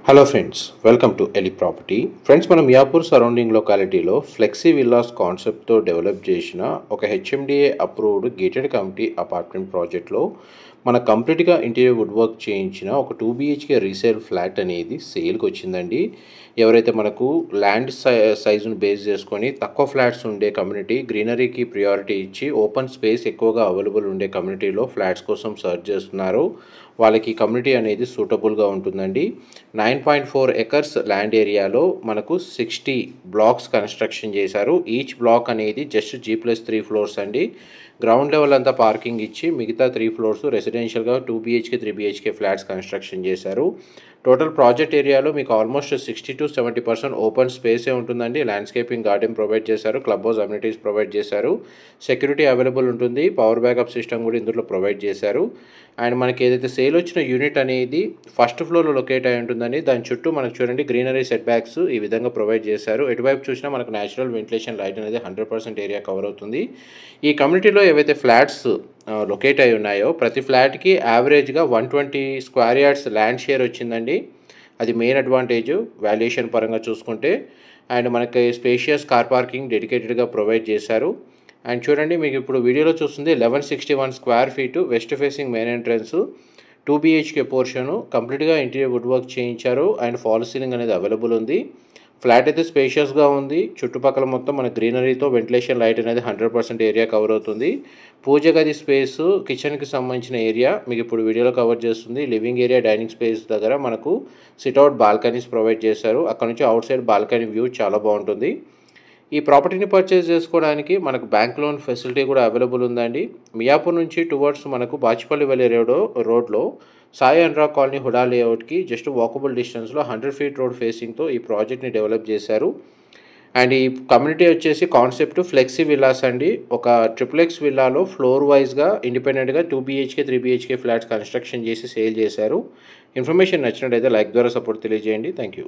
Hello friends, welcome to Eli property. Friends, మనం Miyapur surrounding లొకాలిటీలో flexi villas కాన్సెప్ట్తో develop చేసిన ఒక HMDA approved gated community apartment ప్రాజెక్ట్లో మన కంప్లీట్గా ఇంటీరియర్ వుడ్ వర్క్ చేయించిన ఒక 2 BHK రీసేల్ ఫ్లాట్ అనేది సేల్కి వచ్చిందండి. ఎవరైతే మనకు ల్యాండ్ సైజును బేస్ చేసుకొని తక్కువ ఫ్లాట్స్ ఉండే కమ్యూనిటీ, గ్రీనరీకి ప్రియారిటీ ఇచ్చి ఓపెన్ స్పేస్ ఎక్కువగా అవైలబుల్ ఉండే కమ్యూనిటీలో ఫ్లాట్స్ కోసం సర్చ్ చేస్తున్నారు, వాళ్ళకి కమ్యూనిటీ అనేది సూటబుల్గా ఉంటుందండి. 9.4 ఎకర్స్ ల్యాండ్ ఏరియాలో మనకు 60 బ్లాక్స్ కన్స్ట్రక్షన్ చేశారు. ఈచ్ బ్లాక్ అనేది జస్ట్ G+3 ఫ్లోర్స్ అండి. గ్రౌండ్ లెవెల్ అంతా పార్కింగ్ ఇచ్చి మిగతా 3 ఫ్లోర్స్ రెసిడెన్షియల్గా 2 BHK 3 BHK ఫ్లాట్స్ కన్స్ట్రక్షన్ చేశారు. టోటల్ ప్రాజెక్ట్ ఏరియాలో మీకు ఆల్మోస్ట్ 60 to 70% ఓపెన్ స్పేసే ఉంటుందండి. ల్యాండ్స్కేపింగ్ గార్డెన్ ప్రొవైడ్ చేశారు, క్లబ్ హౌస్ అమ్యూనిటీస్ ప్రొవైడ్ చేశారు, సెక్యూరిటీ అవైలబుల్ ఉంటుంది, పవర్ బ్యాకప్ సిస్టమ్ కూడా ఇందులో ప్రొవైడ్ చేశారు. అండ్ మనకి ఏదైతే సేల్ వచ్చిన యూనిట్ అనేది ఫస్ట్ ఫ్లోర్లో లొకేట్ అయి ఉంటుందని, దాని చుట్టూ మనకు చూడండి గ్రీనరీ సెట్ బ్యాక్స్ ఈ విధంగా ప్రొవైడ్ చేశారు. ఎటువైపు చూసినా మనకు న్యాచురల్ వెంటిలేషన్ లైట్ అనేది 100% ఏరియా కవర్ అవుతుంది. ఈ కమ్యూనిటీలో ఏవైతే ఫ్లాట్స్ లొకేట్ అయి ఉన్నాయో ప్రతి ఫ్లాట్కి యావరేజ్గా 120 స్క్వేర్ యార్డ్స్ ల్యాండ్ షేర్ వచ్చిందండి. అది మెయిన్ అడ్వాంటేజ్ వాల్యుయేషన్ పరంగా చూసుకుంటే. అండ్ మనకి స్పేషియస్ కార్ పార్కింగ్ డెడికేటెడ్గా ప్రొవైడ్ చేశారు. అండ్ చూడండి, మీకు ఇప్పుడు వీడియోలో చూస్తుంది 1161 square feet west facing main entrance, 2 BHK portion, కంప్లీట్గా ఇంటీరియర్ వుడ్ వర్క్ చేయించారు. అండ్ ఫాల్ సీలింగ్ అనేది అవైలబుల్ ఉంది. ఫ్లాట్ అయితే స్పేషియస్గా ఉంది. చుట్టుపక్కల మొత్తం మన గ్రీనరీతో వెంటిలేషన్ లైట్ అనేది 100% ఏరియా కవర్ అవుతుంది. పూజ గది స్పేస్, కిచెన్కి సంబంధించిన ఏరియా మీకు ఇప్పుడు వీడియోలో కవర్ చేస్తుంది. లివింగ్ ఏరియా, డైనింగ్ స్పేస్ దగ్గర మనకు సిట్అవుట్ బాల్కనీస్ ప్రొవైడ్ చేశారు. అక్కడ నుంచి అవుట్ సైడ్ బాల్కనీ వ్యూ చాలా బాగుంటుంది. ఈ ప్రాపర్టీని పర్చేస్ చేసుకోవడానికి మనకు బ్యాంక్ లోన్ ఫెసిలిటీ కూడా అవైలబుల్ ఉందండి. మియాపూర్ నుంచి టువర్డ్స్ మనకు బాచిపల్లి వెళ్ళే రోడ్లో సాయి అనురాగ్ కాలనీ హుడా లేఅవుట్కి జస్ట్ వాకబుల్ డిస్టెన్స్లో 100 feet రోడ్ ఫేసింగ్తో ఈ ప్రాజెక్ట్ని డెవలప్ చేశారు. అండ్ ఈ కమ్యూనిటీ వచ్చేసి కాన్సెప్ట్ ఫ్లెక్సీ విల్లాస్ అండి. ఒక ట్రిప్లెక్స్ విల్లాలో ఫ్లోర్ వైజ్గా ఇండిపెండెంట్గా 2 BHK 3 BHK ఫ్లాట్స్ కన్స్ట్రక్షన్ చేసి సేల్ చేశారు. ఇన్ఫర్మేషన్ నచ్చినట్టయితే లైక్ ద్వారా సపోర్ట్ తెలియజేయండి. Thank you.